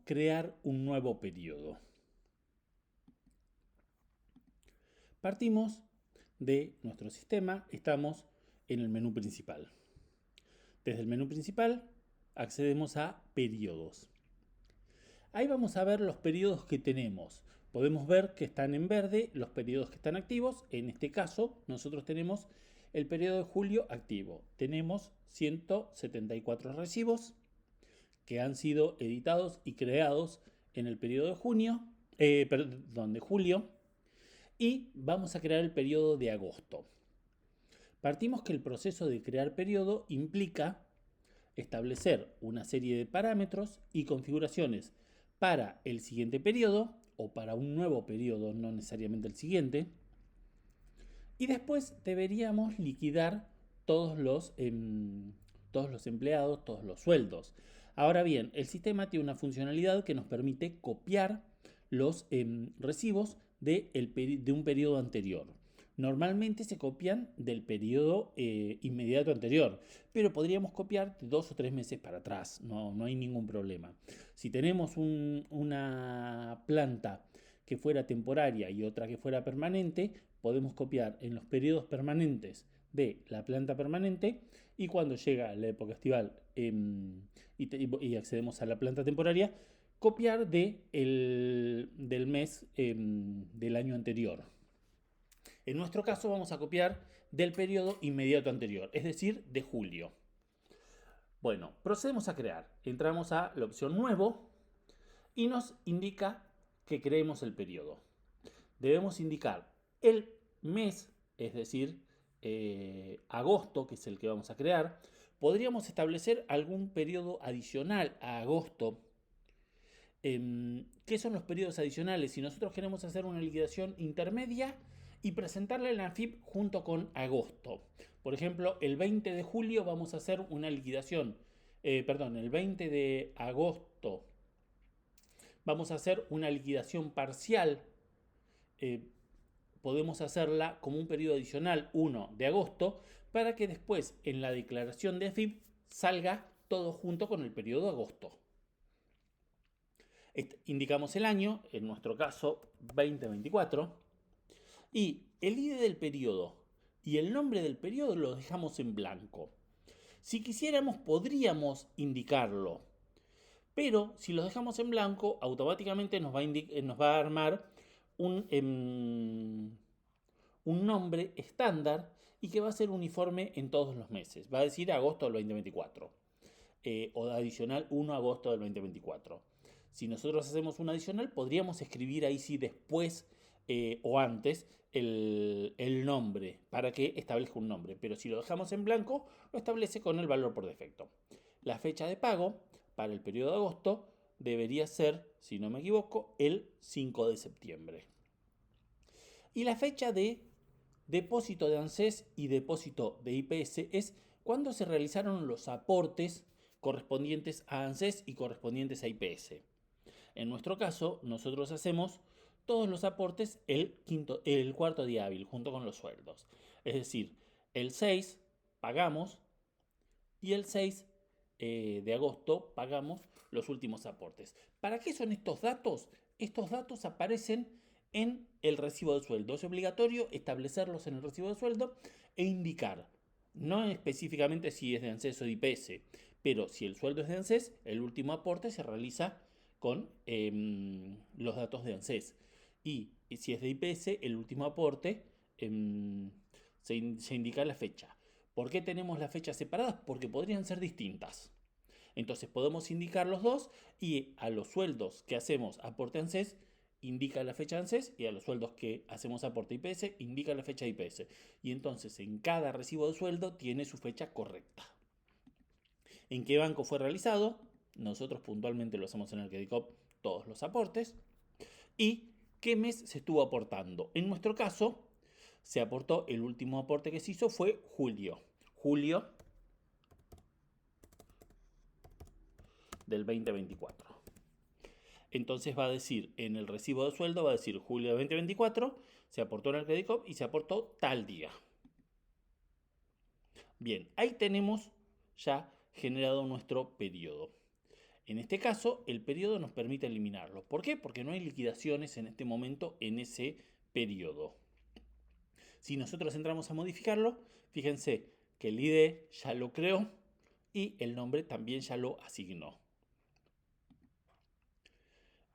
crear un nuevo periodo. Partimos de nuestro sistema, estamos en el menú principal. Desde el menú principal accedemos a periodos. Ahí vamos a ver los periodos que tenemos. Podemos ver que están en verde los periodos que están activos. En este caso, nosotros tenemos el periodo de julio activo. Tenemos 174 recibos que han sido editados y creados en el periodo de de julio. Y vamos a crear el periodo de agosto. Partimos que el proceso de crear periodo implica establecer una serie de parámetros y configuraciones para el siguiente periodo o para un nuevo periodo, no necesariamente el siguiente. Y después deberíamos liquidar todos los empleados, todos los sueldos. Ahora bien, el sistema tiene una funcionalidad que nos permite copiar los recibos de un periodo anterior. Normalmente se copian del periodo inmediato anterior, pero podríamos copiar de 2 o 3 meses para atrás, no hay ningún problema. Si tenemos una planta que fuera temporaria y otra que fuera permanente, podemos copiar en los periodos permanentes de la planta permanente y cuando llega la época estival y accedemos a la planta temporaria, copiar del mes del año anterior. En nuestro caso vamos a copiar del periodo inmediato anterior, es decir, de julio. Bueno, procedemos a crear. Entramos a la opción Nuevo y nos indica que creemos el periodo. Debemos indicar el mes, es decir, agosto, que es el que vamos a crear. Podríamos establecer algún periodo adicional a agosto. ¿Qué son los periodos adicionales? Si nosotros queremos hacer una liquidación intermedia y presentarla en la AFIP junto con agosto. Por ejemplo, el 20 de julio vamos a hacer una liquidación. El 20 de agosto vamos a hacer una liquidación parcial. Podemos hacerla como un periodo adicional 1 de agosto para que después en la declaración de AFIP salga todo junto con el periodo de agosto. Indicamos el año, en nuestro caso 2024, y el ID del periodo y el nombre del periodo lo dejamos en blanco. Si quisiéramos podríamos indicarlo, pero si lo dejamos en blanco automáticamente nos va a armar un nombre estándar y que va a ser uniforme en todos los meses. Va a decir agosto del 2024 o adicional 1 de agosto del 2024. Si nosotros hacemos un adicional, podríamos escribir ahí sí después o antes el nombre para que establezca un nombre. Pero si lo dejamos en blanco, lo establece con el valor por defecto. La fecha de pago para el periodo de agosto debería ser, si no me equivoco, el 5 de septiembre. Y la fecha de depósito de ANSES y depósito de IPS es cuando se realizaron los aportes correspondientes a ANSES y correspondientes a IPS. En nuestro caso, nosotros hacemos todos los aportes el cuarto día hábil, junto con los sueldos. Es decir, el 6 pagamos y el 6 de agosto pagamos los últimos aportes. ¿Para qué son estos datos? Estos datos aparecen en el recibo de sueldo. Es obligatorio establecerlos en el recibo de sueldo e indicar, no específicamente si es de ANSES o de IPS, pero si el sueldo es de ANSES, el último aporte se realiza con los datos de ANSES. Y si es de IPS, el último aporte se indica la fecha. ¿Por qué tenemos las fechas separadas? Porque podrían ser distintas. Entonces podemos indicar los dos y a los sueldos que hacemos aporte ANSES indica la fecha ANSES y a los sueldos que hacemos aporte IPS indica la fecha IPS. Y entonces en cada recibo de sueldo tiene su fecha correcta. ¿En qué banco fue realizado? Nosotros puntualmente lo hacemos en el Credicop todos los aportes. ¿Y qué mes se estuvo aportando? En nuestro caso, se aportó, el último aporte que se hizo fue julio. Julio del 2024. Entonces va a decir, en el recibo de sueldo va a decir julio de 2024, se aportó en el Credicop y se aportó tal día. Bien, ahí tenemos ya generado nuestro periodo. En este caso, el periodo nos permite eliminarlo. ¿Por qué? Porque no hay liquidaciones en este momento en ese periodo. Si nosotros entramos a modificarlo, fíjense que el ID ya lo creó y el nombre también ya lo asignó.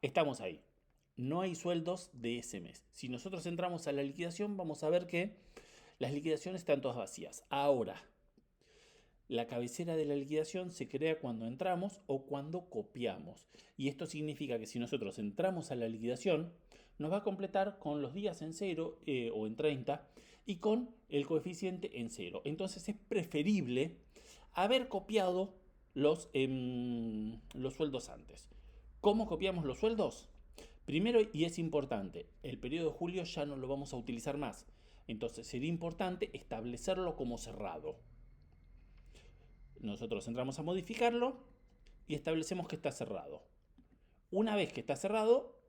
Estamos ahí. No hay sueldos de ese mes. Si nosotros entramos a la liquidación, vamos a ver que las liquidaciones están todas vacías. Ahora, la cabecera de la liquidación se crea cuando entramos o cuando copiamos. Y esto significa que si nosotros entramos a la liquidación, nos va a completar con los días en 0 o en 30 y con el coeficiente en 0. Entonces es preferible haber copiado los sueldos antes. ¿Cómo copiamos los sueldos? Primero, y es importante, el periodo de julio ya no lo vamos a utilizar más. Entonces sería importante establecerlo como cerrado. Nosotros entramos a modificarlo y establecemos que está cerrado. Una vez que está cerrado,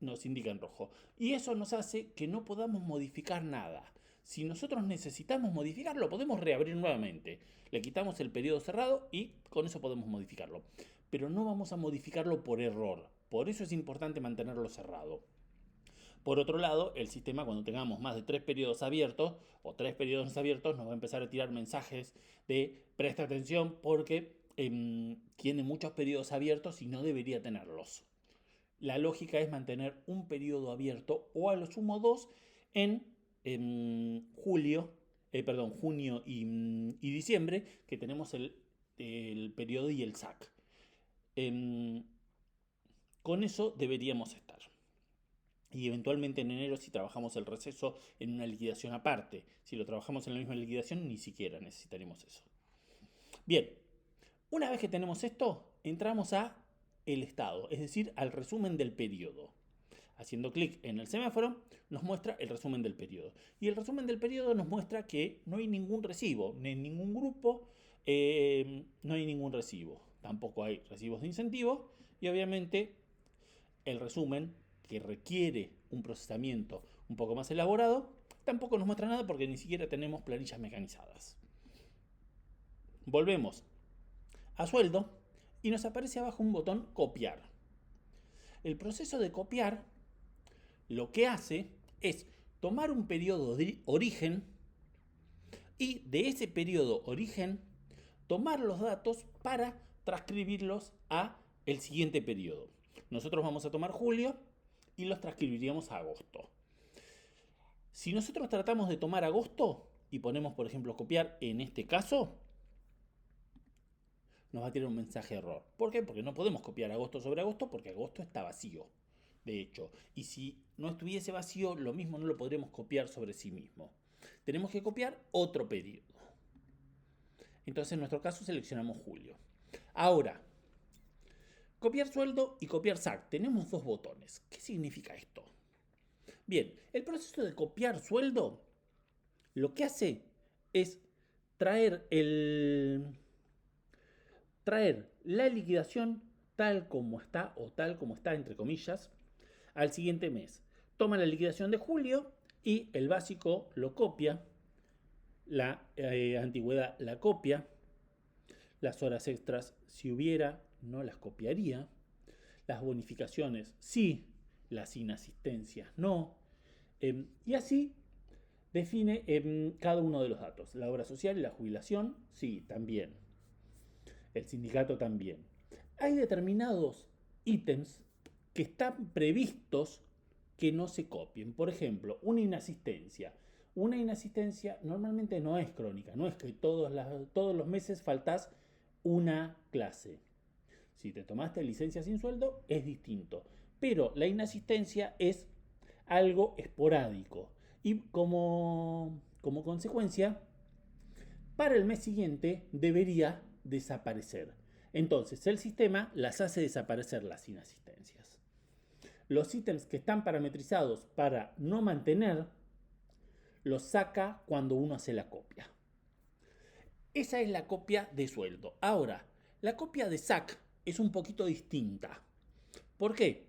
nos indica en rojo. Y eso nos hace que no podamos modificar nada. Si nosotros necesitamos modificarlo, podemos reabrir nuevamente. Le quitamos el periodo cerrado y con eso podemos modificarlo. Pero no vamos a modificarlo por error. Por eso es importante mantenerlo cerrado. Por otro lado, el sistema, cuando tengamos más de 3 periodos abiertos o 3 periodos abiertos, nos va a empezar a tirar mensajes de presta atención porque tiene muchos periodos abiertos y no debería tenerlos. La lógica es mantener un periodo abierto o a lo sumo 2 en junio y diciembre, que tenemos el periodo y el SAC. Con eso deberíamos estar. Y eventualmente en enero, si trabajamos el receso en una liquidación aparte, si lo trabajamos en la misma liquidación, ni siquiera necesitaremos eso. Bien, una vez que tenemos esto, entramos a el estado, es decir, al resumen del periodo. Haciendo clic en el semáforo, nos muestra el resumen del periodo. Y el resumen del periodo nos muestra que no hay ningún recibo, ni en ningún grupo, no hay ningún recibo. Tampoco hay recibos de incentivo y obviamente el resumen, que requiere un procesamiento un poco más elaborado, tampoco nos muestra nada porque ni siquiera tenemos planillas mecanizadas. Volvemos a sueldo y nos aparece abajo un botón copiar. El proceso de copiar lo que hace es tomar un periodo de origen y de ese periodo origen tomar los datos para transcribirlos a el siguiente periodo. Nosotros vamos a tomar julio y los transcribiríamos a agosto. Si nosotros tratamos de tomar agosto y ponemos, por ejemplo, copiar en este caso, nos va a tirar un mensaje de error. ¿Por qué? Porque no podemos copiar agosto sobre agosto porque agosto está vacío, de hecho. Y si no estuviese vacío, lo mismo no lo podremos copiar sobre sí mismo. Tenemos que copiar otro periodo. Entonces en nuestro caso seleccionamos julio. Ahora, copiar sueldo y copiar SAC. Tenemos dos botones. ¿Qué significa esto? Bien, el proceso de copiar sueldo lo que hace es traer la liquidación tal como está, o tal como está entre comillas, al siguiente mes. Toma la liquidación de julio y el básico lo copia, la antigüedad la copia, las horas extras, si hubiera, no las copiaría, las bonificaciones sí, las inasistencias no, y así define cada uno de los datos. La obra social y la jubilación, sí, también. El sindicato también. Hay determinados ítems que están previstos que no se copien. Por ejemplo, una inasistencia. Una inasistencia normalmente no es crónica, no es que todos los meses faltás una clase. Si te tomaste licencia sin sueldo, es distinto. Pero la inasistencia es algo esporádico. Y como consecuencia, para el mes siguiente debería desaparecer. Entonces, el sistema las hace desaparecer las inasistencias. Los ítems que están parametrizados para no mantener, los saca cuando uno hace la copia. Esa es la copia de sueldo. Ahora, la copia de SAC es un poquito distinta. ¿Por qué?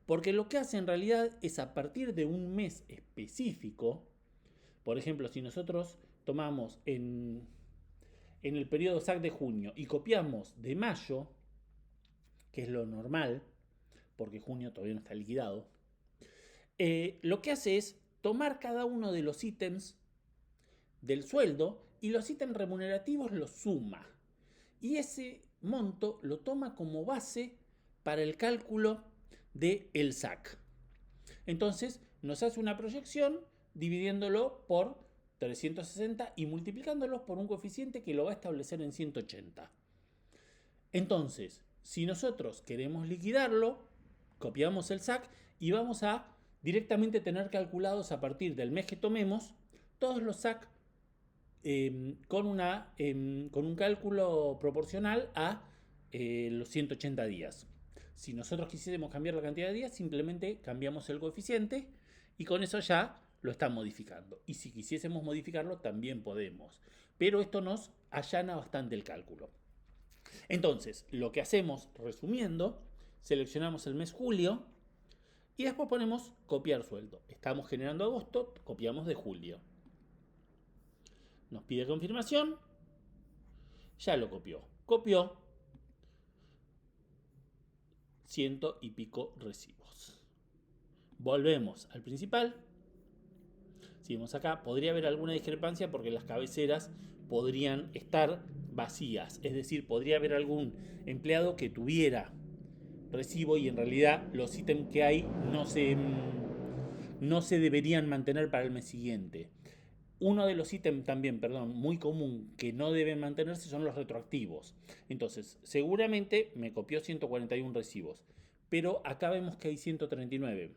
Porque lo que hace en realidad es a partir de un mes específico, por ejemplo, si nosotros tomamos en el periodo SAC de junio y copiamos de mayo, que es lo normal, porque junio todavía no está liquidado, lo que hace es tomar cada uno de los ítems del sueldo y los ítems remunerativos los suma. Y ese monto lo toma como base para el cálculo del SAC. Entonces nos hace una proyección dividiéndolo por 360 y multiplicándolo por un coeficiente que lo va a establecer en 180. Entonces, si nosotros queremos liquidarlo, copiamos el SAC y vamos a directamente tener calculados a partir del mes que tomemos todos los SAC con un cálculo proporcional a los 180 días. Si nosotros quisiésemos cambiar la cantidad de días, simplemente cambiamos el coeficiente y con eso ya lo está modificando. Y si quisiésemos modificarlo, también podemos. Pero esto nos allana bastante el cálculo. Entonces, lo que hacemos, resumiendo, seleccionamos el mes julio y después ponemos copiar sueldo. Estamos generando agosto, copiamos de julio. Nos pide confirmación, ya lo copió. Copió 100 y pico recibos. Volvemos al principal. Seguimos acá. Podría haber alguna discrepancia porque las cabeceras podrían estar vacías. Es decir, podría haber algún empleado que tuviera recibo y en realidad los ítems que hay no se deberían mantener para el mes siguiente. Uno de los ítems también, muy común que no deben mantenerse son los retroactivos. Entonces, seguramente me copió 141 recibos, pero acá vemos que hay 139.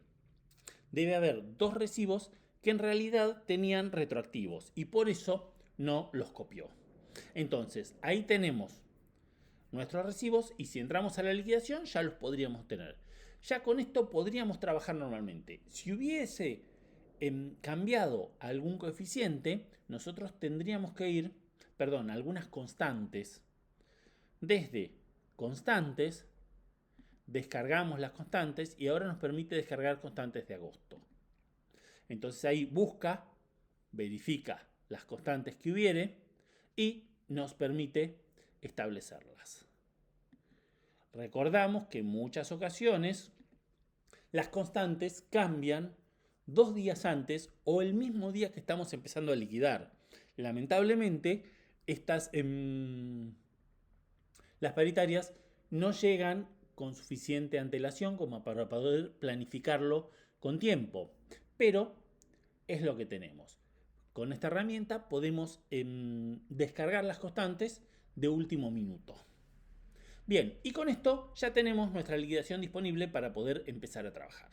Debe haber 2 recibos que en realidad tenían retroactivos y por eso no los copió. Entonces, ahí tenemos nuestros recibos y si entramos a la liquidación ya los podríamos tener. Ya con esto podríamos trabajar normalmente. Si hubiese cambiado algún coeficiente, nosotros tendríamos que ir, algunas constantes. Desde constantes, descargamos las constantes y ahora nos permite descargar constantes de agosto. Entonces ahí busca, verifica las constantes que hubiere y nos permite establecerlas. Recordamos que en muchas ocasiones las constantes cambian 2 días antes o el mismo día que estamos empezando a liquidar. Lamentablemente, las paritarias no llegan con suficiente antelación como para poder planificarlo con tiempo, pero es lo que tenemos. Con esta herramienta podemos descargar las constantes de último minuto. Bien, y con esto ya tenemos nuestra liquidación disponible para poder empezar a trabajar.